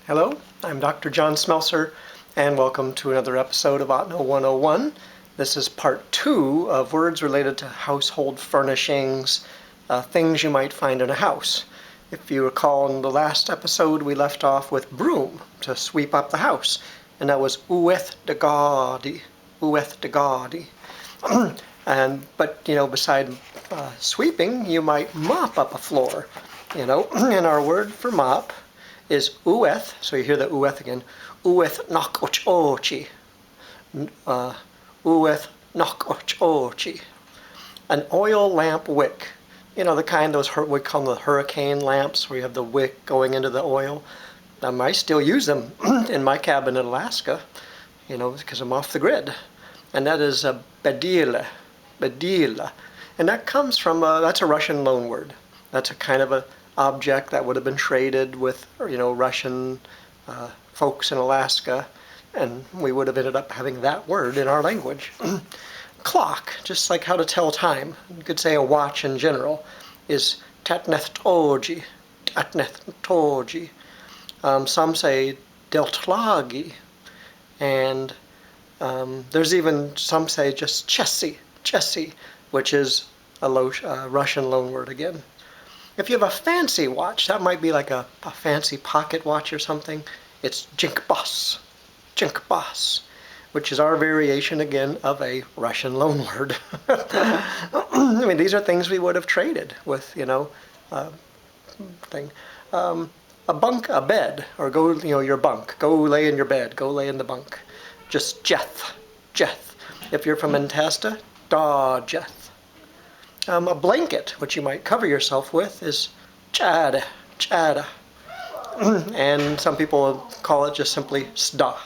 Hello, I'm Dr. John Smelcer, and welcome to another episode of Ahtna 101. This is part 2 of words related to household furnishings, things you might find in a house. If you recall, in the last episode we left off with broom, to sweep up the house, and that was ueth de gadi, ueth de gadi. But beside sweeping, you might mop up a floor. And our word for mop is ueth, so you hear the ueth again, ueth nok och ochi. Ueth nok och ochi. An oil lamp wick. The kind we call the hurricane lamps, where you have the wick going into the oil. I still use them in my cabin in Alaska, because I'm off the grid. And that is a bedila. And that comes from, that's a Russian loanword. That's a kind of a object that would have been traded with, Russian folks in Alaska, and we would have ended up having that word in our language. Clock, just like how to tell time. You could say a watch in general is tatnethtoji, tatnethtoji. Some say deltlagi, and there's even some say just chessy, which is a Russian loanword again. If you have a fancy watch, that might be like a fancy pocket watch or something, it's jinkbas, which is our variation again of a Russian loanword. I mean, these are things we would have traded with, thing. A bed, or go, your bunk. Go lay in your bed. Go lay in the bunk. Just jeth. If you're from Antasta, da jeth. A blanket, which you might cover yourself with, is chada. And some people call it just simply sda.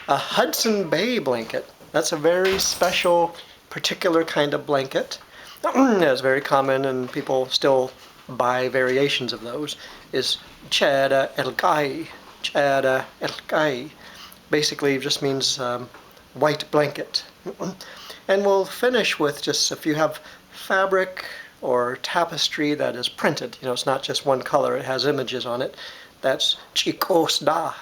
A Hudson Bay blanket, that's a very special, particular kind of blanket. It's very common, and people still buy variations of those, is chada elgai. Basically just means white blanket. And we'll finish with just, if you have fabric or tapestry that is printed, it's not just one color, it has images on it, that's chikosda.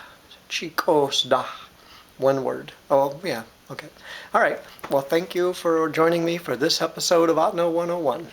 One word. Oh, yeah, okay. All right, well, thank you for joining me for this episode of Ahtna 101.